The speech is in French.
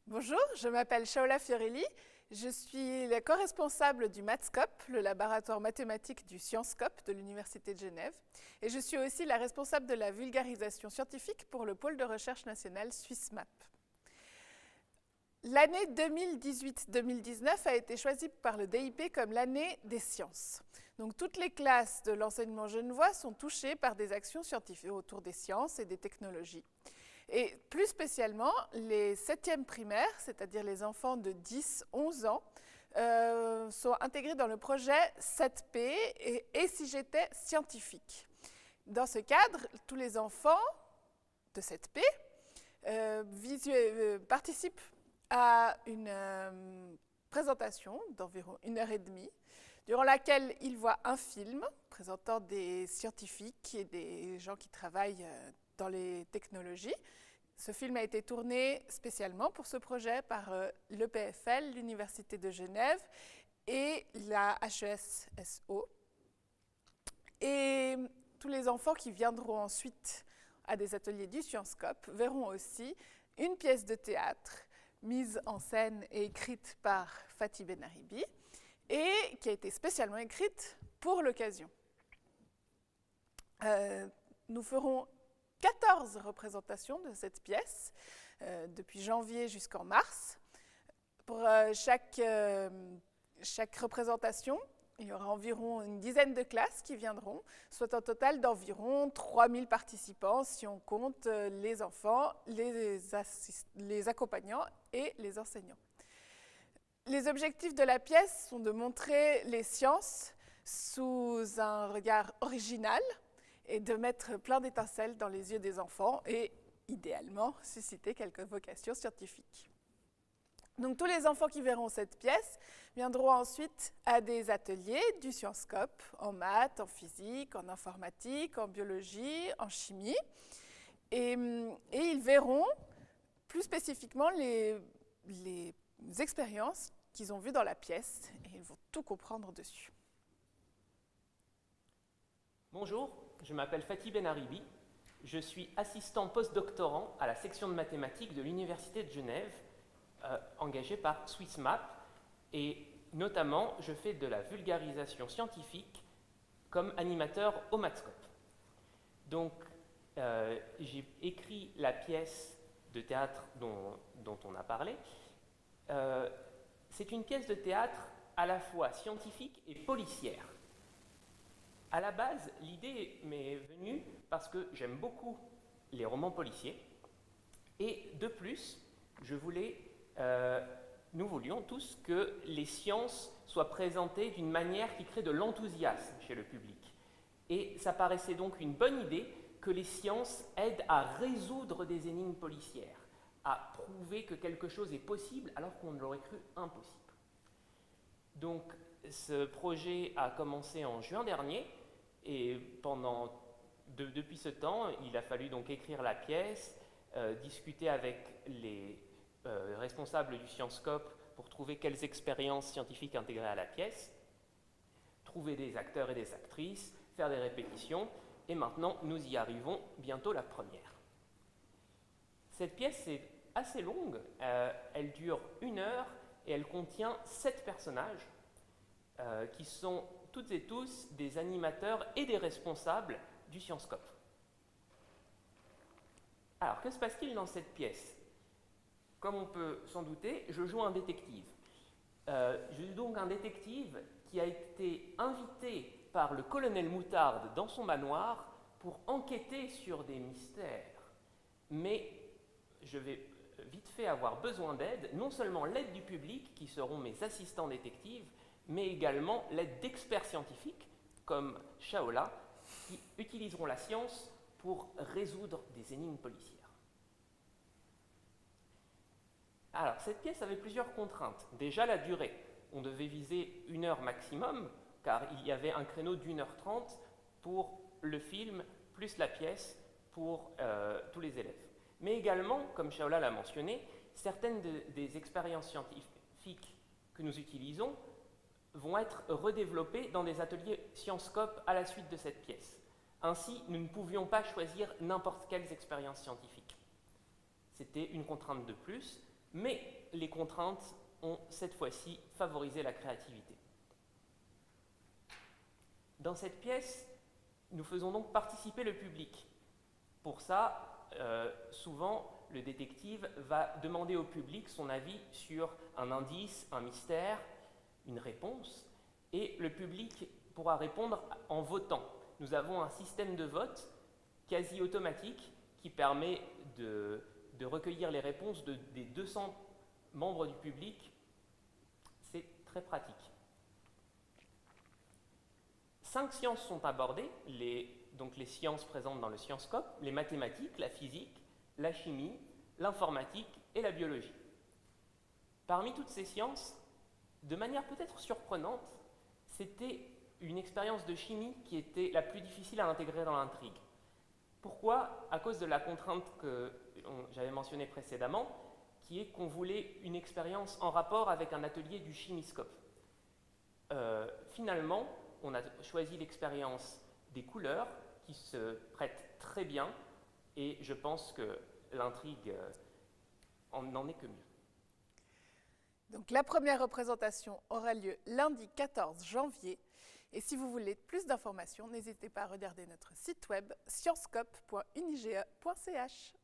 Bonjour, je m'appelle Shaola Fiorelli. Je suis la co-responsable du Mathscope, le laboratoire mathématique du Sciencescope de l'Université de Genève. Et je suis aussi la responsable de la vulgarisation scientifique pour le pôle de recherche national SwissMap. L'année 2018-2019 a été choisie par le DIP comme l'année des sciences. Donc toutes les classes de l'enseignement genevois sont touchées par des actions scientifiques autour des sciences et des technologies. Et plus spécialement, les 7e primaires, c'est-à-dire les enfants de 10-11 ans, sont intégrés dans le projet 7P et si j'étais scientifique. Dans ce cadre, tous les enfants de 7P participent à une présentation d'environ 1h30, durant laquelle ils voient un film présentant des scientifiques et des gens qui travaillent dans les technologies. Ce film a été tourné spécialement pour ce projet par l'EPFL, l'Université de Genève et la HESSO. Et tous les enfants qui viendront ensuite à des ateliers du Sciencescope verront aussi une pièce de théâtre mise en scène et écrite par Fatih Benaribi et qui a été spécialement écrite pour l'occasion. Nous ferons 14 représentations de cette pièce, depuis janvier jusqu'en mars. Pour chaque représentation, il y aura environ une dizaine de classes qui viendront, soit un total d'environ 3000 participants si on compte les enfants, les accompagnants et les enseignants. Les objectifs de la pièce sont de montrer les sciences sous un regard original, et de mettre plein d'étincelles dans les yeux des enfants et, idéalement, susciter quelques vocations scientifiques. Donc tous les enfants qui verront cette pièce viendront ensuite à des ateliers du Sciencescope, en maths, en physique, en informatique, en biologie, en chimie. Et ils verront plus spécifiquement les expériences qu'ils ont vues dans la pièce et ils vont tout comprendre dessus. Bonjour, je m'appelle Fatih Benaribi, je suis assistant postdoctorant à la section de mathématiques de l'Université de Genève, engagé par SwissMap, et notamment je fais de la vulgarisation scientifique comme animateur au Mathscope. Donc j'ai écrit la pièce de théâtre dont on a parlé. C'est une pièce de théâtre à la fois scientifique et policière. À la base, l'idée m'est venue parce que j'aime beaucoup les romans policiers et de plus, nous voulions tous que les sciences soient présentées d'une manière qui crée de l'enthousiasme chez le public. Et ça paraissait donc une bonne idée que les sciences aident à résoudre des énigmes policières, à prouver que quelque chose est possible alors qu'on l'aurait cru impossible. Donc, ce projet a commencé en juin dernier et depuis ce temps, il a fallu donc écrire la pièce, discuter avec les responsables du Sciencescope pour trouver quelles expériences scientifiques intégrer à la pièce, trouver des acteurs et des actrices, faire des répétitions et maintenant nous y arrivons, bientôt la première. Cette pièce est assez longue, elle dure 1 heure et elle contient 7 personnages qui sont toutes et tous des animateurs et des responsables du Sciencescope. Alors, que se passe-t-il dans cette pièce? Comme on peut s'en douter, je joue un détective. Je joue donc un détective qui a été invité par le colonel Moutarde dans son manoir pour enquêter sur des mystères. Mais je vais vite fait avoir besoin d'aide, non seulement l'aide du public, qui seront mes assistants détectives, mais également l'aide d'experts scientifiques, comme Shaola, qui utiliseront la science pour résoudre des énigmes policières. Alors, cette pièce avait plusieurs contraintes. Déjà, la durée. On devait viser 1 heure maximum, car il y avait un créneau d'1h30 pour le film, plus la pièce pour tous les élèves. Mais également, comme Shaola l'a mentionné, certaines des expériences scientifiques que nous utilisons vont être redéveloppées dans des ateliers Sciencescope à la suite de cette pièce. Ainsi, nous ne pouvions pas choisir n'importe quelles expériences scientifiques. C'était une contrainte de plus, Mais les contraintes ont cette fois-ci favorisé la créativité. Dans cette pièce, nous faisons donc participer le public. Pour ça, souvent, le détective va demander au public son avis sur un indice, un mystère, une réponse, et le public pourra répondre en votant. Nous avons un système de vote quasi automatique qui permet de recueillir les réponses des 200 membres du public. C'est très pratique. 5 sciences sont abordées, donc les sciences présentes dans le Sciencescope, les mathématiques, la physique, la chimie, l'informatique et la biologie. Parmi toutes ces sciences, de manière peut-être surprenante, c'était une expérience de chimie qui était la plus difficile à intégrer dans l'intrigue. Pourquoi? À cause de la contrainte que j'avais mentionnée précédemment, qui est qu'on voulait une expérience en rapport avec un atelier du chimiscope. Finalement, on a choisi l'expérience des couleurs qui se prête très bien et je pense que l'intrigue n'en est que mieux. Donc la première représentation aura lieu lundi 14 janvier. Et si vous voulez plus d'informations, n'hésitez pas à regarder notre site web sciencescope.unigea.ch.